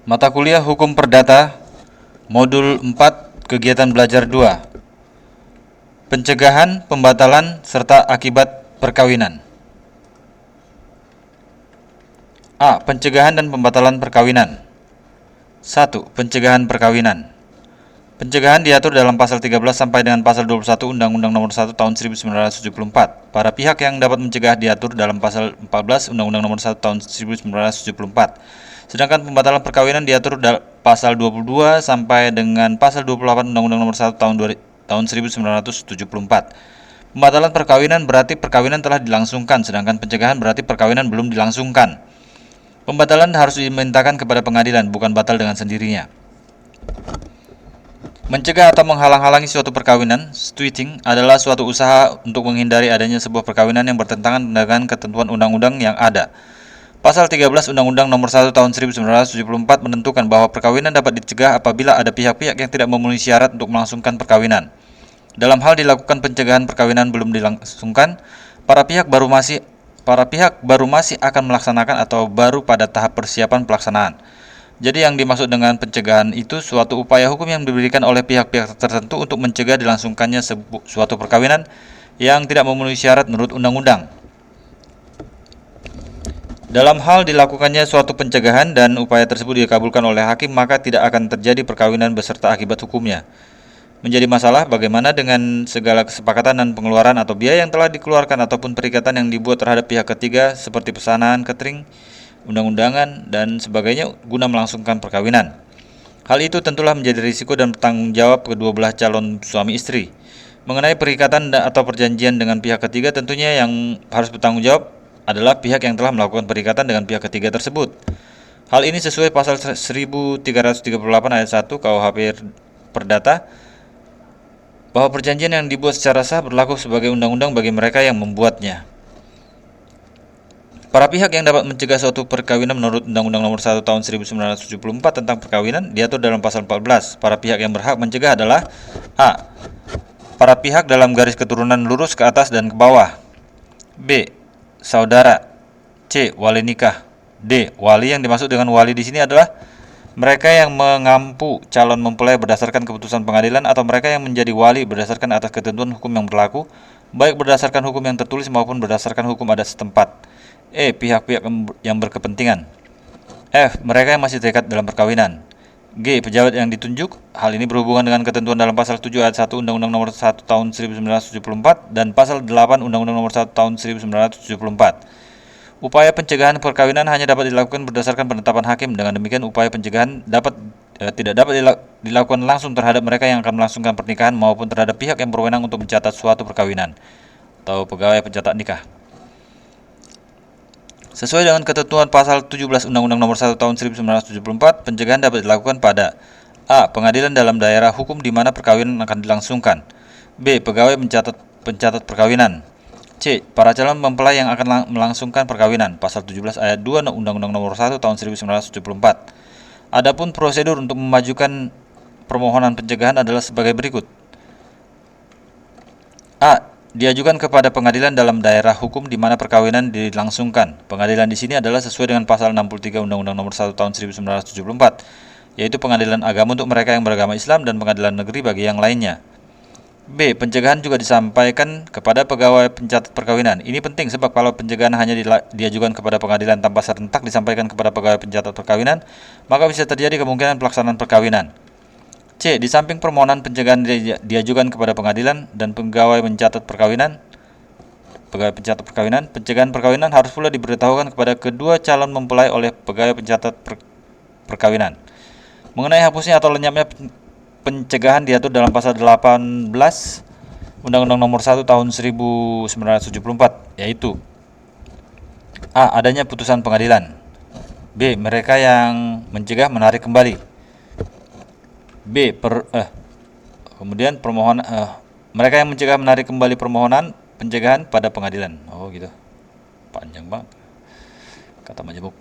Mata kuliah Hukum Perdata, Modul 4, Kegiatan Belajar 2. Pencegahan, pembatalan, serta akibat perkawinan. A. Pencegahan dan pembatalan perkawinan. 1. Pencegahan perkawinan. Pencegahan diatur dalam pasal 13 sampai dengan pasal 21 Undang-Undang Nomor 1 Tahun 1974. Para pihak yang dapat mencegah diatur dalam pasal 14 Undang-Undang Nomor 1 Tahun 1974. Sedangkan pembatalan perkawinan diatur pasal 22 sampai dengan pasal 28 Undang-Undang Nomor 1 Tahun 1974. Pembatalan perkawinan berarti perkawinan telah dilangsungkan, sedangkan pencegahan berarti perkawinan belum dilangsungkan. Pembatalan harus dimintakan kepada pengadilan, bukan batal dengan sendirinya. Mencegah atau menghalang-halangi suatu perkawinan, stewarding, adalah suatu usaha untuk menghindari adanya sebuah perkawinan yang bertentangan dengan ketentuan undang-undang yang ada. Pasal 13 Undang-Undang Nomor 1 Tahun 1974 menentukan bahwa perkawinan dapat dicegah apabila ada pihak-pihak yang tidak memenuhi syarat untuk melangsungkan perkawinan. Dalam hal dilakukan pencegahan perkawinan belum dilangsungkan, para pihak baru masih akan melaksanakan atau baru pada tahap persiapan pelaksanaan. Jadi yang dimaksud dengan pencegahan itu suatu upaya hukum yang diberikan oleh pihak-pihak tertentu untuk mencegah dilangsungkannya suatu perkawinan yang tidak memenuhi syarat menurut undang-undang. Dalam hal dilakukannya suatu pencegahan dan upaya tersebut dikabulkan oleh hakim, maka tidak akan terjadi perkawinan beserta akibat hukumnya. Menjadi masalah bagaimana dengan segala kesepakatan dan pengeluaran atau biaya yang telah dikeluarkan ataupun perikatan yang dibuat terhadap pihak ketiga seperti pesanan, catering, undang-undangan, dan sebagainya guna melangsungkan perkawinan. Hal itu tentulah menjadi risiko dan bertanggung jawab kedua belah calon suami istri. Mengenai perikatan atau perjanjian dengan pihak ketiga, tentunya yang harus bertanggung jawab adalah pihak yang telah melakukan perikatan dengan pihak ketiga tersebut. Hal ini sesuai pasal 1338 ayat 1 KUHP Perdata, bahwa perjanjian yang dibuat secara sah berlaku sebagai undang-undang bagi mereka yang membuatnya. Para pihak yang dapat mencegah suatu perkawinan menurut Undang-Undang Nomor 1 Tahun 1974 tentang perkawinan diatur dalam pasal 14. Para pihak yang berhak mencegah adalah A. Para pihak dalam garis keturunan lurus ke atas dan ke bawah. B. Saudara. C. Wali nikah. D. Wali. Yang dimaksud dengan wali di sini adalah mereka yang mengampu calon mempelai berdasarkan keputusan pengadilan atau mereka yang menjadi wali berdasarkan atas ketentuan hukum yang berlaku, baik berdasarkan hukum yang tertulis maupun berdasarkan hukum adat setempat. E. Pihak-pihak yang berkepentingan. F. Mereka yang masih terikat dalam perkawinan. G. Pejabat yang ditunjuk. Hal ini berhubungan dengan ketentuan dalam pasal 7 ayat 1 Undang-Undang Nomor 1 Tahun 1974 dan pasal 8 Undang-Undang Nomor 1 Tahun 1974. Upaya pencegahan perkawinan hanya dapat dilakukan berdasarkan penetapan hakim. Dengan demikian, upaya pencegahan tidak dapat dilakukan langsung terhadap mereka yang akan melangsungkan pernikahan maupun terhadap pihak yang berwenang untuk mencatat suatu perkawinan atau pegawai pencatat nikah. Sesuai dengan ketentuan pasal 17 Undang-Undang Nomor 1 Tahun 1974, pencegahan dapat dilakukan pada A. Pengadilan dalam daerah hukum di mana perkawinan akan dilangsungkan. B. Pegawai pencatat perkawinan. C. Para calon mempelai yang akan melangsungkan perkawinan. Pasal 17 ayat 2 Undang-Undang Nomor 1 Tahun 1974. Adapun prosedur untuk memajukan permohonan pencegahan adalah sebagai berikut. A. Diajukan kepada pengadilan dalam daerah hukum di mana perkawinan dilangsungkan. Pengadilan di sini adalah sesuai dengan pasal 63 Undang-Undang Nomor 1 Tahun 1974, yaitu pengadilan agama untuk mereka yang beragama Islam dan pengadilan negeri bagi yang lainnya. B. Pencegahan juga disampaikan kepada pegawai pencatat perkawinan. Ini penting sebab kalau pencegahan hanya diajukan kepada pengadilan tanpa serentak disampaikan kepada pegawai pencatat perkawinan, maka bisa terjadi kemungkinan pelaksanaan perkawinan. C. Di samping permohonan pencegahan diajukan kepada pengadilan dan pegawai pencatat perkawinan, pencegahan perkawinan harus pula diberitahukan kepada kedua calon mempelai oleh pegawai pencatat perkawinan. Mengenai hapusnya atau lenyapnya pencegahan diatur dalam pasal 18 Undang-Undang Nomor 1 Tahun 1974, yaitu A. Adanya putusan pengadilan. B. Mereka yang mencegah menarik kembali. B. Kemudian mereka yang mencegah menarik kembali permohonan pencegahan pada pengadilan. Oh gitu, panjang banget kata majemuk.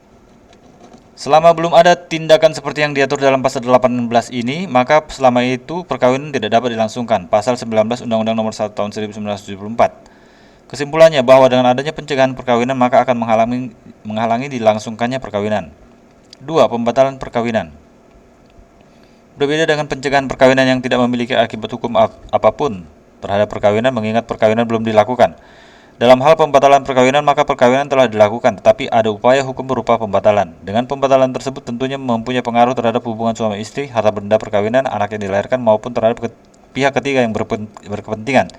Selama belum ada tindakan seperti yang diatur dalam pasal 18 ini, maka selama itu perkawinan tidak dapat dilangsungkan. Pasal 19 Undang-Undang Nomor 1 Tahun 1974. Kesimpulannya bahwa dengan adanya pencegahan perkawinan maka akan menghalangi dilangsungkannya perkawinan. 2. Pembatalan perkawinan. Berbeda dengan pencegahan perkawinan yang tidak memiliki akibat hukum apapun terhadap perkawinan, mengingat perkawinan belum dilakukan. Dalam hal pembatalan perkawinan, maka perkawinan telah dilakukan, tetapi ada upaya hukum berupa pembatalan. Dengan pembatalan tersebut tentunya mempunyai pengaruh terhadap hubungan suami istri, harta benda perkawinan, anak yang dilahirkan, maupun terhadap pihak ketiga yang berkepentingan.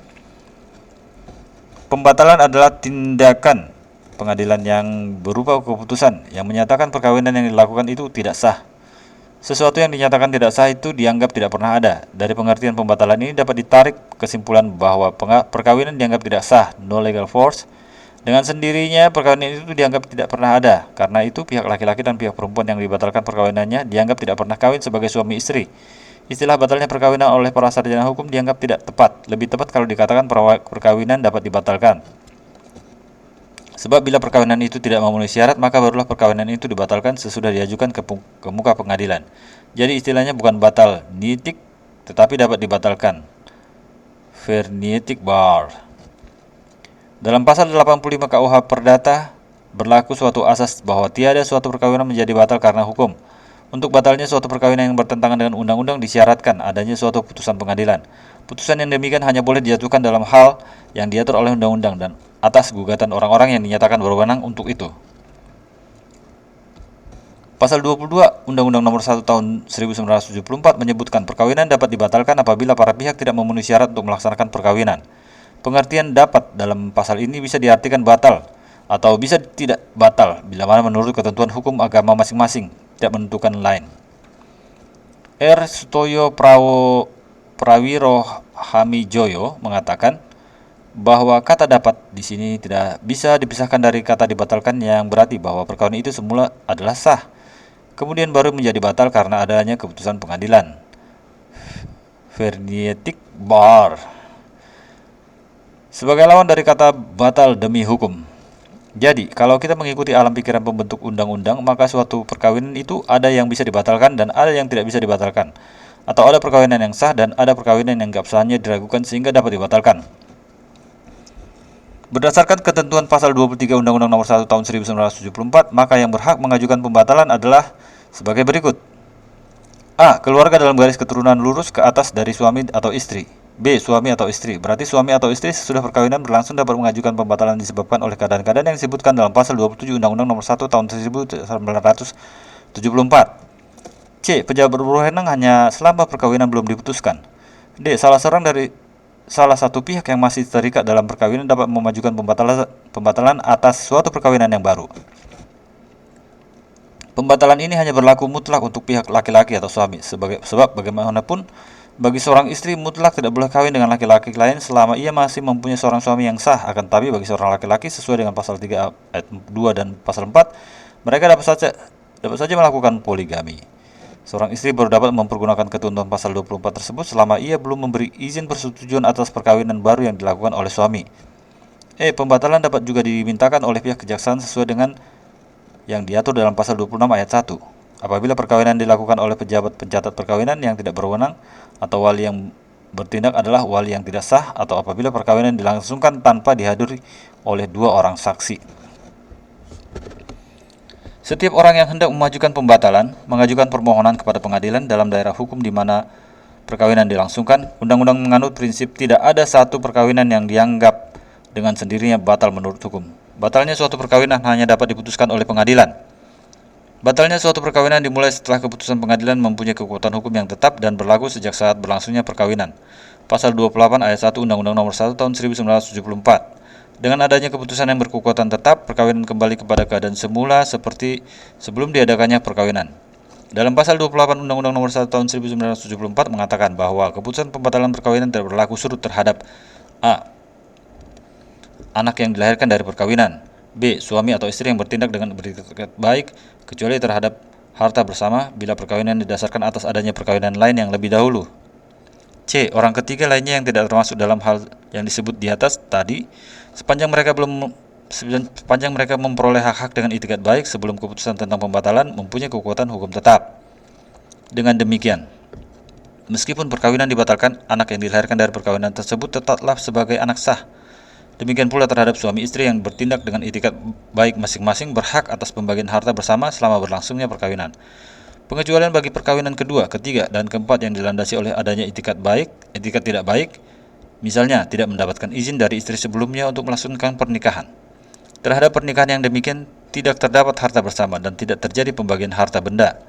Pembatalan adalah tindakan pengadilan yang berupa keputusan yang menyatakan perkawinan yang dilakukan itu tidak sah. Sesuatu yang dinyatakan tidak sah itu dianggap tidak pernah ada. Dari pengertian pembatalan ini dapat ditarik kesimpulan bahwa perkawinan dianggap tidak sah, no legal force. Dengan sendirinya perkawinan itu dianggap tidak pernah ada. Karena itu pihak laki-laki dan pihak perempuan yang dibatalkan perkawinannya dianggap tidak pernah kawin sebagai suami istri. Istilah batalnya perkawinan oleh para sarjana hukum dianggap tidak tepat. Lebih tepat kalau dikatakan perkawinan dapat dibatalkan. Sebab bila perkawinan itu tidak memenuhi syarat, maka barulah perkawinan itu dibatalkan sesudah diajukan ke muka pengadilan. Jadi istilahnya bukan batal nitik, tetapi dapat dibatalkan. Vernietic bar. Dalam pasal 85 KUH Perdata berlaku suatu asas bahwa tiada suatu perkawinan menjadi batal karena hukum. Untuk batalnya suatu perkawinan yang bertentangan dengan undang-undang disyaratkan adanya suatu putusan pengadilan. Putusan yang demikian hanya boleh dijatuhkan dalam hal yang diatur oleh undang-undang dan atas gugatan orang-orang yang dinyatakan berwenang untuk itu. Pasal 22 Undang-Undang Nomor 1 Tahun 1974 menyebutkan perkawinan dapat dibatalkan apabila para pihak tidak memenuhi syarat untuk melaksanakan perkawinan. Pengertian dapat dalam pasal ini bisa diartikan batal atau bisa tidak batal bila mana menurut ketentuan hukum agama masing-masing, tidak menentukan lain. R. Sutoyo Prawiro Hamijoyo mengatakan bahwa kata dapat di sini tidak bisa dipisahkan dari kata dibatalkan, yang berarti bahwa perkawinan itu semula adalah sah, kemudian baru menjadi batal karena adanya keputusan pengadilan. Vernietic bar. Sebagai lawan dari kata batal demi hukum. Jadi, kalau kita mengikuti alam pikiran pembentuk undang-undang, maka suatu perkawinan itu ada yang bisa dibatalkan dan ada yang tidak bisa dibatalkan. Atau ada perkawinan yang sah dan ada perkawinan yang keabsahannya diragukan sehingga dapat dibatalkan. Berdasarkan ketentuan pasal 23 Undang-Undang Nomor 1 Tahun 1974, maka yang berhak mengajukan pembatalan adalah sebagai berikut. A. Keluarga dalam garis keturunan lurus ke atas dari suami atau istri. B. Suami atau istri. Berarti suami atau istri sesudah perkawinan berlangsung dapat mengajukan pembatalan disebabkan oleh keadaan-keadaan yang disebutkan dalam pasal 27 Undang-Undang Nomor 1 Tahun 1974. C. Pejabat berwenang hanya selama perkawinan belum diputuskan. D. Salah satu pihak yang masih terikat dalam perkawinan dapat memajukan pembatalan atas suatu perkawinan yang baru. Pembatalan ini hanya berlaku mutlak untuk pihak laki-laki atau suami, sebab bagaimanapun bagi seorang istri mutlak tidak boleh kawin dengan laki-laki lain selama ia masih mempunyai seorang suami yang sah. Akan tetapi bagi seorang laki-laki sesuai dengan pasal 3 ayat 2 dan pasal 4, mereka dapat saja melakukan poligami. Seorang istri baru dapat mempergunakan ketentuan pasal 24 tersebut selama ia belum memberi izin persetujuan atas perkawinan baru yang dilakukan oleh suami. Pembatalan dapat juga dimintakan oleh pihak kejaksaan sesuai dengan yang diatur dalam pasal 26 ayat 1. Apabila perkawinan dilakukan oleh pejabat pencatat perkawinan yang tidak berwenang atau wali yang bertindak adalah wali yang tidak sah, atau apabila perkawinan dilangsungkan tanpa dihadiri oleh dua orang saksi. Setiap orang yang hendak memajukan pembatalan mengajukan permohonan kepada pengadilan dalam daerah hukum di mana perkawinan dilangsungkan. Undang-undang menganut prinsip tidak ada satu perkawinan yang dianggap dengan sendirinya batal menurut hukum. Batalnya suatu perkawinan hanya dapat diputuskan oleh pengadilan. Batalnya suatu perkawinan dimulai setelah keputusan pengadilan mempunyai kekuatan hukum yang tetap dan berlaku sejak saat berlangsungnya perkawinan. Pasal 28 ayat 1 Undang-Undang Nomor 1 Tahun 1974. Dengan adanya keputusan yang berkekuatan tetap, perkawinan kembali kepada keadaan semula seperti sebelum diadakannya perkawinan. Dalam pasal 28 Undang-Undang Nomor 1 Tahun 1974 mengatakan bahwa keputusan pembatalan perkawinan tidak berlaku surut terhadap A. Anak yang dilahirkan dari perkawinan. B. Suami atau istri yang bertindak dengan beretikat baik kecuali terhadap harta bersama bila perkawinan didasarkan atas adanya perkawinan lain yang lebih dahulu. C. Orang ketiga lainnya yang tidak termasuk dalam hal yang disebut di atas tadi, sepanjang mereka memperoleh hak-hak dengan itikat baik sebelum keputusan tentang pembatalan mempunyai kekuatan hukum tetap. Dengan demikian, meskipun perkawinan dibatalkan, anak yang dilahirkan dari perkawinan tersebut tetaplah sebagai anak sah. Demikian pula terhadap suami istri yang bertindak dengan itikat baik masing-masing berhak atas pembagian harta bersama selama berlangsungnya perkawinan. Pengecualian bagi perkawinan kedua, ketiga, dan keempat yang dilandasi oleh adanya itikat baik, itikat tidak baik, misalnya tidak mendapatkan izin dari istri sebelumnya untuk melangsungkan pernikahan. Terhadap pernikahan yang demikian tidak terdapat harta bersama dan tidak terjadi pembagian harta benda.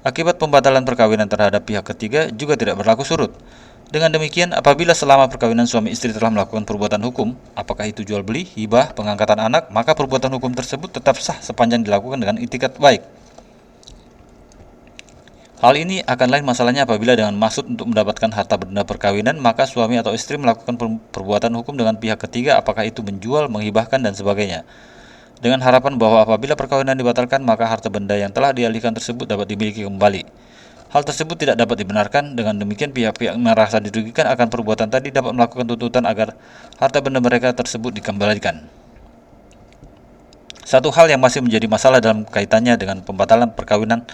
Akibat pembatalan perkawinan terhadap pihak ketiga juga tidak berlaku surut. Dengan demikian, apabila selama perkawinan suami istri telah melakukan perbuatan hukum, apakah itu jual beli, hibah, pengangkatan anak, maka perbuatan hukum tersebut tetap sah sepanjang dilakukan dengan itikat baik. Hal ini akan lain masalahnya apabila dengan maksud untuk mendapatkan harta benda perkawinan, maka suami atau istri melakukan perbuatan hukum dengan pihak ketiga, apakah itu menjual, menghibahkan, dan sebagainya. Dengan harapan bahwa apabila perkawinan dibatalkan, maka harta benda yang telah dialihkan tersebut dapat dimiliki kembali. Hal tersebut tidak dapat dibenarkan. Dengan demikian pihak-pihak merasa dirugikan akan perbuatan tadi dapat melakukan tuntutan agar harta benda mereka tersebut dikembalikan. Satu hal yang masih menjadi masalah dalam kaitannya dengan pembatalan perkawinan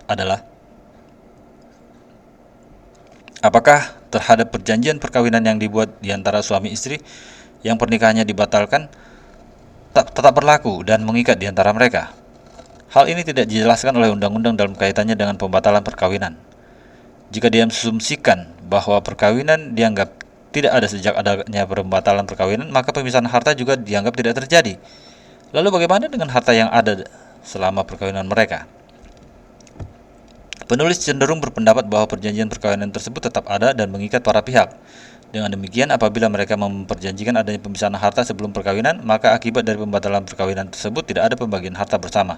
adalah apakah terhadap perjanjian perkawinan yang dibuat di antara suami istri yang pernikahannya dibatalkan tetap berlaku dan mengikat di antara mereka. Hal ini tidak dijelaskan oleh undang-undang dalam kaitannya dengan pembatalan perkawinan. Jika diasumsikan bahwa perkawinan dianggap tidak ada sejak adanya pembatalan perkawinan, maka pemisahan harta juga dianggap tidak terjadi. Lalu bagaimana dengan harta yang ada selama perkawinan mereka? Penulis cenderung berpendapat bahwa perjanjian perkawinan tersebut tetap ada dan mengikat para pihak. Dengan demikian, apabila mereka memperjanjikan adanya pemisahan harta sebelum perkawinan, maka akibat dari pembatalan perkawinan tersebut tidak ada pembagian harta bersama.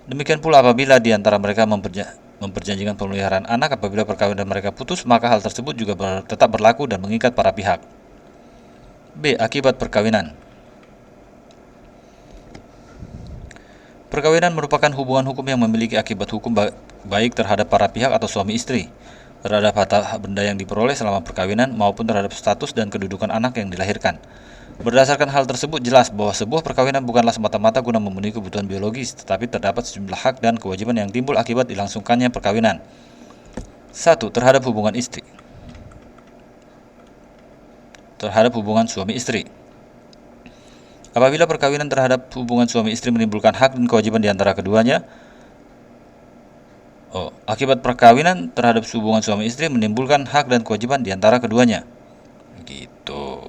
Demikian pula apabila di antara mereka memperjanjikan pemeliharaan anak, apabila perkawinan mereka putus, maka hal tersebut juga tetap berlaku dan mengikat para pihak. B. Akibat perkawinan. Perkawinan merupakan hubungan hukum yang memiliki akibat hukum baik terhadap para pihak atau suami istri, terhadap harta benda yang diperoleh selama perkawinan, maupun terhadap status dan kedudukan anak yang dilahirkan. Berdasarkan hal tersebut, jelas bahwa sebuah perkawinan bukanlah semata-mata guna memenuhi kebutuhan biologis, tetapi terdapat sejumlah hak dan kewajiban yang timbul akibat dilangsungkannya perkawinan. 1. Terhadap hubungan istri. Terhadap hubungan suami istri. Apabila perkawinan terhadap hubungan suami istri menimbulkan hak dan kewajiban di antara keduanya, akibat perkawinan terhadap hubungan suami istri menimbulkan hak dan kewajiban di antara keduanya. Gitu.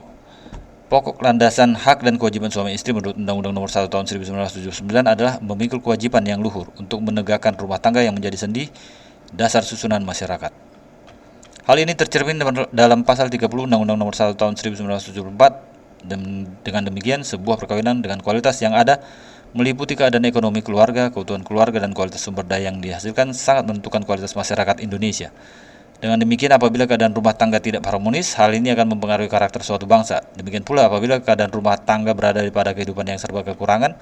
Pokok landasan hak dan kewajiban suami istri menurut Undang-Undang Nomor 1 Tahun 1979 adalah memikul kewajiban yang luhur untuk menegakkan rumah tangga yang menjadi sendi dasar susunan masyarakat. Hal ini tercermin dalam pasal 30 Undang-Undang Nomor 1 Tahun 1974. Dengan demikian, sebuah perkawinan dengan kualitas yang ada meliputi keadaan ekonomi keluarga, keutuhan keluarga, dan kualitas sumber daya yang dihasilkan sangat menentukan kualitas masyarakat Indonesia. Dengan demikian, apabila keadaan rumah tangga tidak harmonis, hal ini akan mempengaruhi karakter suatu bangsa. Demikian pula apabila keadaan rumah tangga berada pada kehidupan yang serba kekurangan,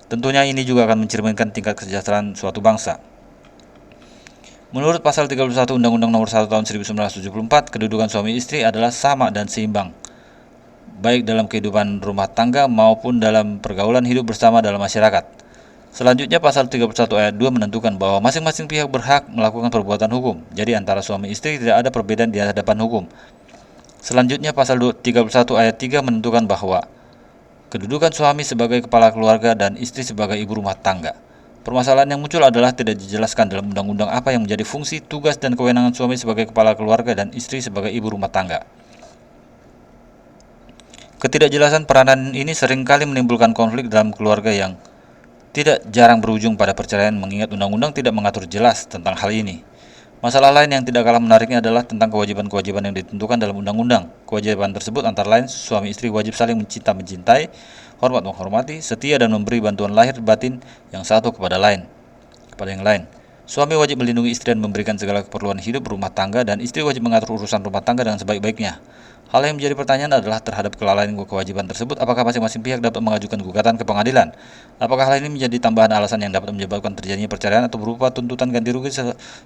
tentunya ini juga akan mencerminkan tingkat kesejahteraan suatu bangsa. Menurut pasal 31 Undang-Undang Nomor 1 Tahun 1974, kedudukan suami istri adalah sama dan seimbang, baik dalam kehidupan rumah tangga maupun dalam pergaulan hidup bersama dalam masyarakat. Selanjutnya, pasal 31 ayat 2 menentukan bahwa masing-masing pihak berhak melakukan perbuatan hukum. Jadi antara suami istri tidak ada perbedaan di hadapan hukum. Selanjutnya, pasal 31 ayat 3 menentukan bahwa kedudukan suami sebagai kepala keluarga dan istri sebagai ibu rumah tangga. Permasalahan yang muncul adalah tidak dijelaskan dalam undang-undang apa yang menjadi fungsi, tugas, dan kewenangan suami sebagai kepala keluarga dan istri sebagai ibu rumah tangga. Ketidakjelasan peranan ini seringkali menimbulkan konflik dalam keluarga yang tidak jarang berujung pada perceraian, mengingat undang-undang tidak mengatur jelas tentang hal ini. Masalah lain yang tidak kalah menariknya adalah tentang kewajiban-kewajiban yang ditentukan dalam undang-undang. Kewajiban tersebut antara lain suami istri wajib saling mencinta-mencintai, hormat-menghormati, setia, dan memberi bantuan lahir batin yang satu kepada yang lain. Suami wajib melindungi istri dan memberikan segala keperluan hidup rumah tangga, dan istri wajib mengatur urusan rumah tangga dengan sebaik-baiknya. Hal yang menjadi pertanyaan adalah terhadap kelalaian kewajiban tersebut, apakah masing-masing pihak dapat mengajukan gugatan ke pengadilan? Apakah hal ini menjadi tambahan alasan yang dapat menyebabkan terjadinya perceraian atau berupa tuntutan ganti rugi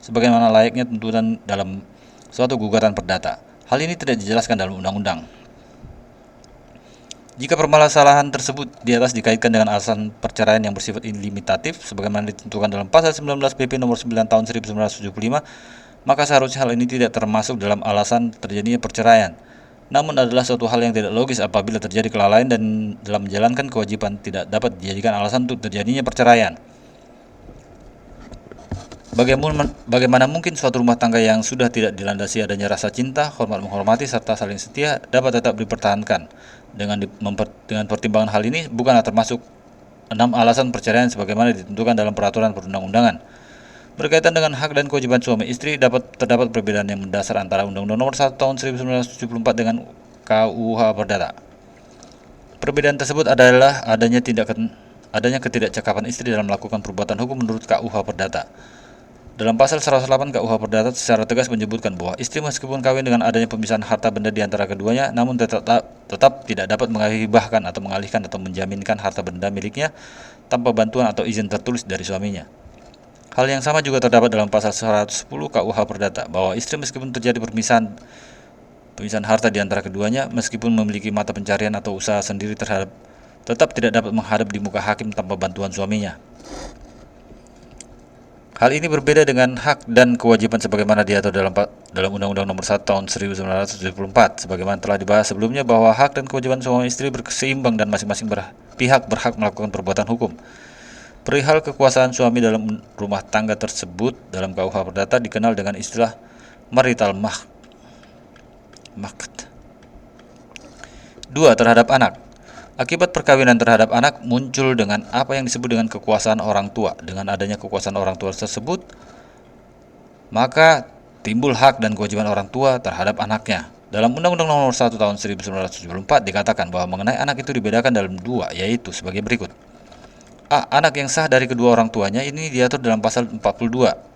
sebagaimana layaknya tuntutan dalam suatu gugatan perdata? Hal ini tidak dijelaskan dalam undang-undang. Jika permasalahan tersebut di atas dikaitkan dengan alasan perceraian yang bersifat limitatif sebagaimana ditentukan dalam pasal 19 PP nomor 9 tahun 1975, maka seharusnya hal ini tidak termasuk dalam alasan terjadinya perceraian. namun adalah suatu hal yang tidak logis apabila terjadi kelalaian dan dalam menjalankan kewajiban tidak dapat dijadikan alasan untuk terjadinya perceraian. Bagaimana mungkin suatu rumah tangga yang sudah tidak dilandasi adanya rasa cinta, hormat menghormati, serta saling setia dapat tetap dipertahankan? Dengan pertimbangan hal ini bukanlah termasuk 6 alasan perceraian sebagaimana ditentukan dalam peraturan perundang-undangan. Berkaitan dengan hak dan kewajiban suami istri, terdapat perbedaan yang mendasar antara Undang-Undang Nomor 1 Tahun 1974 dengan KUH Perdata. Perbedaan tersebut adalah adanya ketidakcakapan istri dalam melakukan perbuatan hukum menurut KUH Perdata. Dalam pasal 108 KUH Perdata secara tegas menyebutkan bahwa istri meskipun kawin dengan adanya pemisahan harta benda di antara keduanya, namun tetap tidak dapat menghibahkan atau mengalihkan atau menjaminkan harta benda miliknya tanpa bantuan atau izin tertulis dari suaminya. Hal yang sama juga terdapat dalam pasal 110 KUH Perdata, bahwa istri meskipun terjadi pemisahan harta di antara keduanya, meskipun memiliki mata pencarian atau usaha sendiri tetap tidak dapat menghadap di muka hakim tanpa bantuan suaminya. Hal ini berbeda dengan hak dan kewajiban sebagaimana diatur dalam Undang-Undang Nomor 1 Tahun 1974, sebagaimana telah dibahas sebelumnya bahwa hak dan kewajiban suami istri berseimbang dan masing-masing pihak berhak melakukan perbuatan hukum. Perihal kekuasaan suami dalam rumah tangga tersebut dalam KUH Perdata dikenal dengan istilah marital maqd. 2. Terhadap anak. Akibat perkawinan terhadap anak muncul dengan apa yang disebut dengan kekuasaan orang tua. Dengan adanya kekuasaan orang tua tersebut, maka timbul hak dan kewajiban orang tua terhadap anaknya. Dalam Undang-Undang Nomor 1 Tahun 1974 dikatakan bahwa mengenai anak itu dibedakan dalam dua, yaitu sebagai berikut. A. Anak yang sah dari kedua orang tuanya. Ini diatur dalam pasal 42,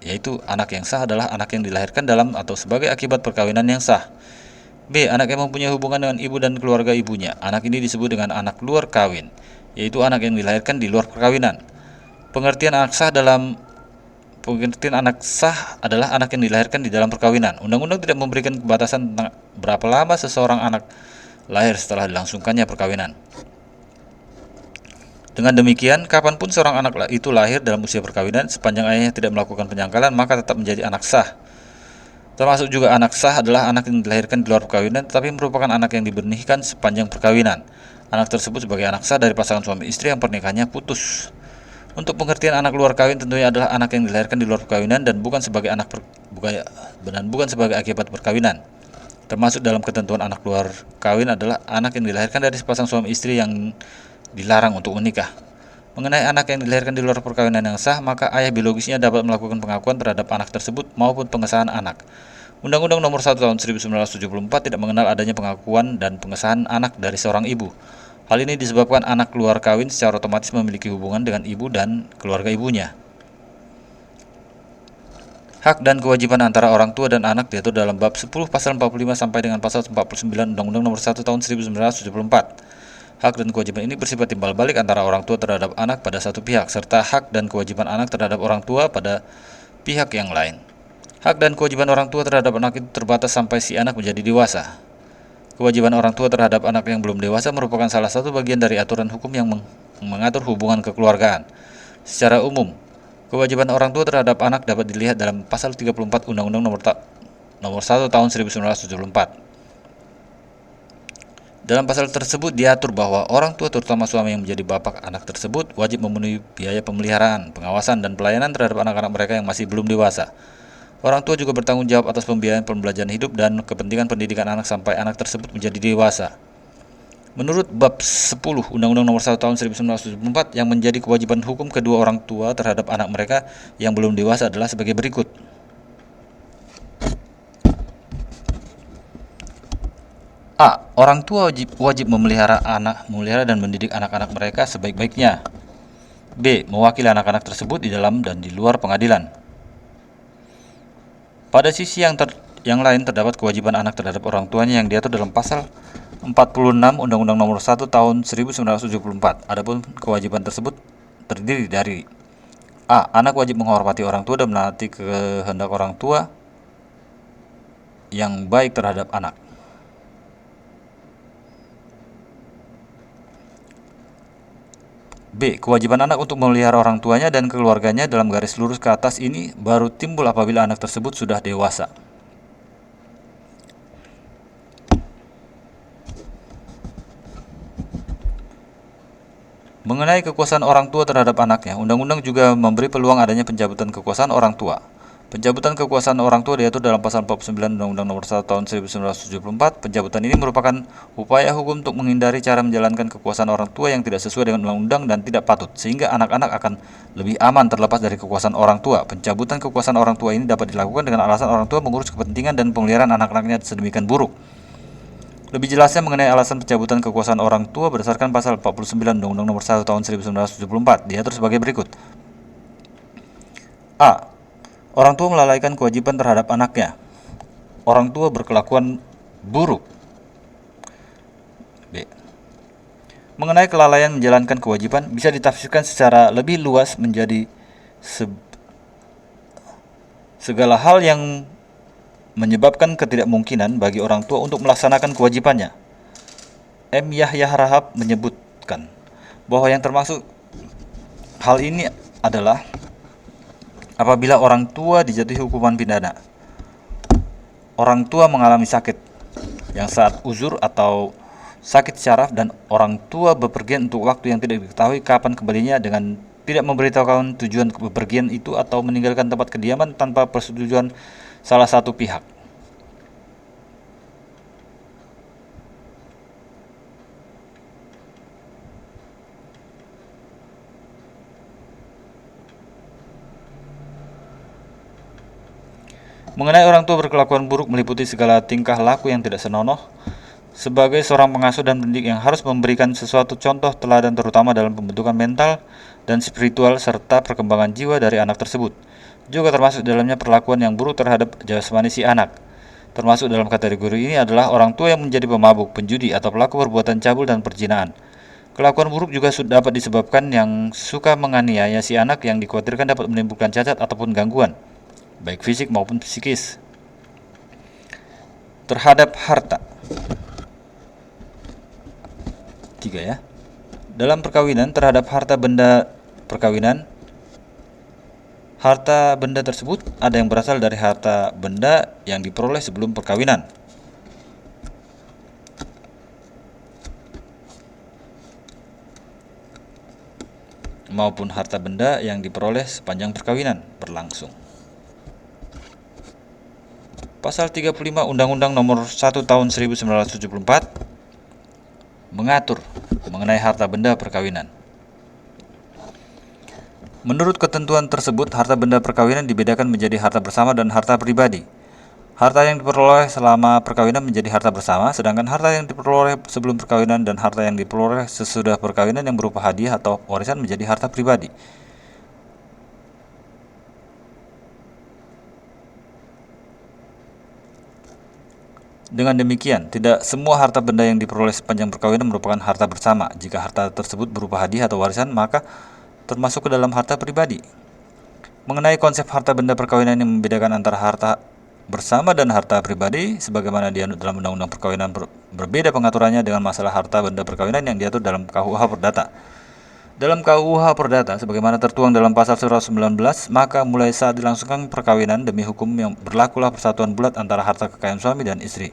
yaitu anak yang sah adalah anak yang dilahirkan dalam atau sebagai akibat perkawinan yang sah. B. Anak yang mempunyai hubungan dengan ibu dan keluarga ibunya. Anak ini disebut dengan anak luar kawin, yaitu anak yang dilahirkan di luar perkawinan. Pengertian anak sah adalah anak yang dilahirkan di dalam perkawinan. Undang-undang tidak memberikan batasan tentang berapa lama seseorang anak lahir setelah dilangsungkannya perkawinan. Dengan demikian, kapanpun seorang anak itu lahir dalam usia perkawinan, sepanjang ayahnya tidak melakukan penyangkalan, maka tetap menjadi anak sah. Termasuk juga anak sah adalah anak yang dilahirkan di luar perkawinan tetapi merupakan anak yang dibernihkan sepanjang perkawinan. Anak tersebut sebagai anak sah dari pasangan suami istri yang pernikahannya putus. Untuk pengertian anak luar kawin tentunya adalah anak yang dilahirkan di luar perkawinan dan bukan sebagai sebagai akibat perkawinan. Termasuk dalam ketentuan anak luar kawin adalah anak yang dilahirkan dari sepasang suami istri yang dilarang untuk menikah. Mengenai anak yang dilahirkan di luar perkawinan yang sah, maka ayah biologisnya dapat melakukan pengakuan terhadap anak tersebut maupun pengesahan anak. Undang-Undang Nomor 1 Tahun 1974 tidak mengenal adanya pengakuan dan pengesahan anak dari seorang ibu. Hal ini disebabkan anak luar kawin secara otomatis memiliki hubungan dengan ibu dan keluarga ibunya. Hak dan kewajiban antara orang tua dan anak diatur dalam bab 10 pasal 45 sampai dengan pasal 49 Undang-Undang Nomor 1 Tahun 1974. Hak dan kewajiban ini bersifat timbal balik antara orang tua terhadap anak pada satu pihak, serta hak dan kewajiban anak terhadap orang tua pada pihak yang lain. Hak dan kewajiban orang tua terhadap anak itu terbatas sampai si anak menjadi dewasa. Kewajiban orang tua terhadap anak yang belum dewasa merupakan salah satu bagian dari aturan hukum yang mengatur hubungan kekeluargaan. Secara umum, kewajiban orang tua terhadap anak dapat dilihat dalam pasal 34 Undang-Undang Nomor 1 Tahun 1974. Dalam pasal tersebut diatur bahwa orang tua terutama suami yang menjadi bapak anak tersebut wajib memenuhi biaya pemeliharaan, pengawasan, dan pelayanan terhadap anak-anak mereka yang masih belum dewasa. Orang tua juga bertanggung jawab atas pembiayaan pembelajaran hidup dan kepentingan pendidikan anak sampai anak tersebut menjadi dewasa. Menurut bab 10 Undang-Undang Nomor 1 Tahun 1974, yang menjadi kewajiban hukum kedua orang tua terhadap anak mereka yang belum dewasa adalah sebagai berikut. A. Orang tua wajib memelihara dan mendidik anak-anak mereka sebaik-baiknya. B. Mewakili anak-anak tersebut di dalam dan di luar pengadilan. Pada sisi yang lain terdapat kewajiban anak terhadap orang tuanya yang diatur dalam pasal 46 Undang-Undang Nomor 1 Tahun 1974. Adapun kewajiban tersebut terdiri dari A. Anak wajib menghormati orang tua dan menaati kehendak orang tua yang baik terhadap anak. B. Kewajiban anak untuk memelihara orang tuanya dan keluarganya dalam garis lurus ke atas ini baru timbul apabila anak tersebut sudah dewasa. Mengenai kekuasaan orang tua terhadap anaknya, undang-undang juga memberi peluang adanya pencabutan kekuasaan orang tua. Pencabutan kekuasaan orang tua diatur dalam pasal 49 Undang-Undang Nomor 1 Tahun 1974. Pencabutan ini merupakan upaya hukum untuk menghindari cara menjalankan kekuasaan orang tua yang tidak sesuai dengan undang-undang dan tidak patut, sehingga anak-anak akan lebih aman terlepas dari kekuasaan orang tua. Pencabutan kekuasaan orang tua ini dapat dilakukan dengan alasan orang tua mengurus kepentingan dan pemeliharaan anak-anaknya sedemikian buruk. Lebih jelasnya mengenai alasan pencabutan kekuasaan orang tua berdasarkan pasal 49 Undang-Undang Nomor 1 Tahun 1974 diatur sebagai berikut. A. Orang tua melalaikan kewajiban terhadap anaknya. Orang tua berkelakuan buruk. B. Mengenai kelalaian menjalankan kewajiban bisa ditafsirkan secara lebih luas menjadi segala hal yang menyebabkan ketidakmungkinan bagi orang tua untuk melaksanakan kewajibannya. M. Yahya Rahab menyebutkan bahwa yang termasuk hal ini adalah apabila orang tua dijatuhi hukuman pidana, orang tua mengalami sakit yang saat uzur atau sakit syaraf, dan orang tua bepergian untuk waktu yang tidak diketahui kapan kembalinya dengan tidak memberitahukan tujuan bepergian itu atau meninggalkan tempat kediaman tanpa persetujuan salah satu pihak. Mengenai orang tua berkelakuan buruk meliputi segala tingkah laku yang tidak senonoh. Sebagai seorang pengasuh dan pendidik yang harus memberikan sesuatu contoh teladan terutama dalam pembentukan mental dan spiritual serta perkembangan jiwa dari anak tersebut. Juga termasuk dalamnya perlakuan yang buruk terhadap jasmani si anak. Termasuk dalam kategori ini adalah orang tua yang menjadi pemabuk, penjudi, atau pelaku perbuatan cabul dan perzinaan. Kelakuan buruk juga dapat disebabkan yang suka menganiaya si anak yang dikhawatirkan dapat menimbulkan cacat ataupun gangguan, baik fisik maupun psikis. Terhadap harta. 3 ya. Dalam perkawinan terhadap harta benda perkawinan, harta benda tersebut ada yang berasal dari harta benda yang diperoleh sebelum perkawinan, maupun harta benda yang diperoleh sepanjang perkawinan berlangsung. Pasal 35 Undang-Undang Nomor 1 Tahun 1974 mengatur mengenai harta benda perkawinan. Menurut ketentuan tersebut, harta benda perkawinan dibedakan menjadi harta bersama dan harta pribadi. Harta yang diperoleh selama perkawinan menjadi harta bersama, sedangkan harta yang diperoleh sebelum perkawinan dan harta yang diperoleh sesudah perkawinan yang berupa hadiah atau warisan menjadi harta pribadi. Dengan demikian, tidak semua harta benda yang diperoleh sepanjang perkawinan merupakan harta bersama. Jika harta tersebut berupa hadiah atau warisan, maka termasuk ke dalam harta pribadi. Mengenai konsep harta benda perkawinan yang membedakan antara harta bersama dan harta pribadi, sebagaimana dianut dalam Undang-Undang Perkawinan, berbeda pengaturannya dengan masalah harta benda perkawinan yang diatur dalam KUH Perdata. Dalam KUH Perdata, sebagaimana tertuang dalam pasal 119, maka mulai saat dilangsungkan perkawinan demi hukum yang berlakulah persatuan bulat antara harta kekayaan suami dan istri.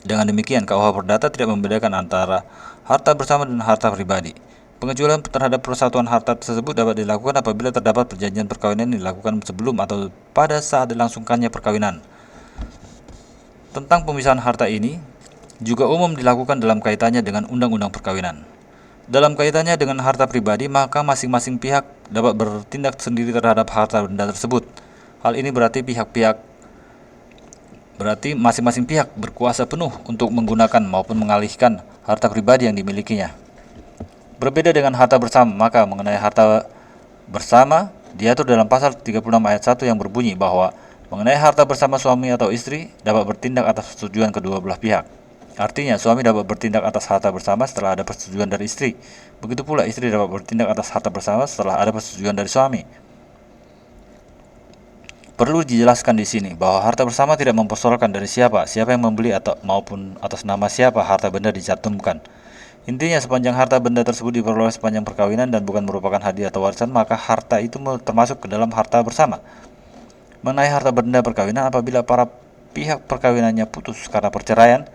Dengan demikian, KUH Perdata tidak membedakan antara harta bersama dan harta pribadi. Pengecualian terhadap persatuan harta tersebut dapat dilakukan apabila terdapat perjanjian perkawinan yang dilakukan sebelum atau pada saat dilangsungkannya perkawinan. Tentang pemisahan harta ini juga umum dilakukan dalam kaitannya dengan undang-undang perkawinan. Dalam kaitannya dengan harta pribadi, maka masing-masing pihak dapat bertindak sendiri terhadap harta benda tersebut. Hal ini berarti masing-masing pihak berkuasa penuh untuk menggunakan maupun mengalihkan harta pribadi yang dimilikinya. Berbeda dengan harta bersama, maka mengenai harta bersama diatur dalam pasal 36 ayat 1 yang berbunyi bahwa mengenai harta bersama suami atau istri dapat bertindak atas persetujuan kedua belah pihak. Artinya, suami dapat bertindak atas harta bersama setelah ada persetujuan dari istri. Begitu pula istri dapat bertindak atas harta bersama setelah ada persetujuan dari suami. Perlu dijelaskan di sini bahwa harta bersama tidak mempersoalkan dari siapa yang membeli atau maupun atas nama siapa harta benda dicantumkan. Intinya, sepanjang harta benda tersebut diperoleh sepanjang perkawinan dan bukan merupakan hadiah atau warisan, maka harta itu termasuk ke dalam harta bersama. Mengenai harta benda perkawinan, apabila para pihak perkawinannya putus karena perceraian,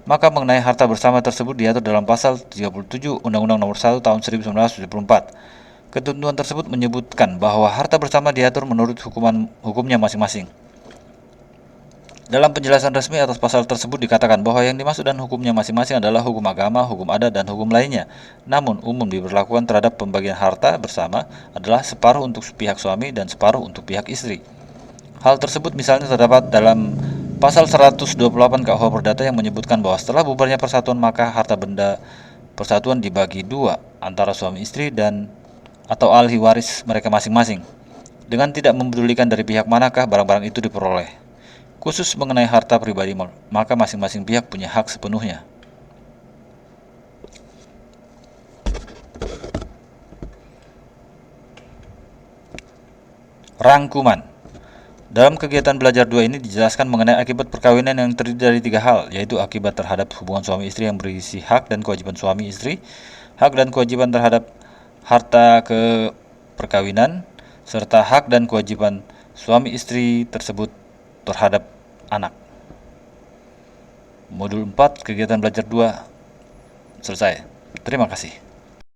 Maka mengenai harta bersama tersebut diatur dalam pasal 37 Undang-Undang Nomor 1 Tahun 1974. Ketentuan tersebut menyebutkan bahwa harta bersama diatur menurut hukumnya masing-masing. Dalam penjelasan resmi atas pasal tersebut dikatakan bahwa yang dimaksud dan hukumnya masing-masing adalah hukum agama, hukum adat, dan hukum lainnya. Namun, umum diberlakukan terhadap pembagian harta bersama adalah separuh untuk pihak suami dan separuh untuk pihak istri. Hal tersebut misalnya terdapat dalam pasal 128 KUH Perdata yang menyebutkan bahwa setelah bubarnya persatuan maka harta benda persatuan dibagi dua antara suami istri dan atau ahli waris mereka masing-masing, dengan tidak mempedulikan dari pihak manakah barang-barang itu diperoleh. Khusus mengenai harta pribadi, maka masing-masing pihak punya hak sepenuhnya. Rangkuman. Dalam kegiatan belajar 2 ini dijelaskan mengenai akibat perkawinan yang terdiri dari 3 hal, yaitu akibat terhadap hubungan suami istri yang berisi hak dan kewajiban suami istri, hak dan kewajiban terhadap harta ke perkawinan, serta hak dan kewajiban suami istri tersebut terhadap anak. Modul 4 kegiatan belajar 2 selesai. Terima kasih.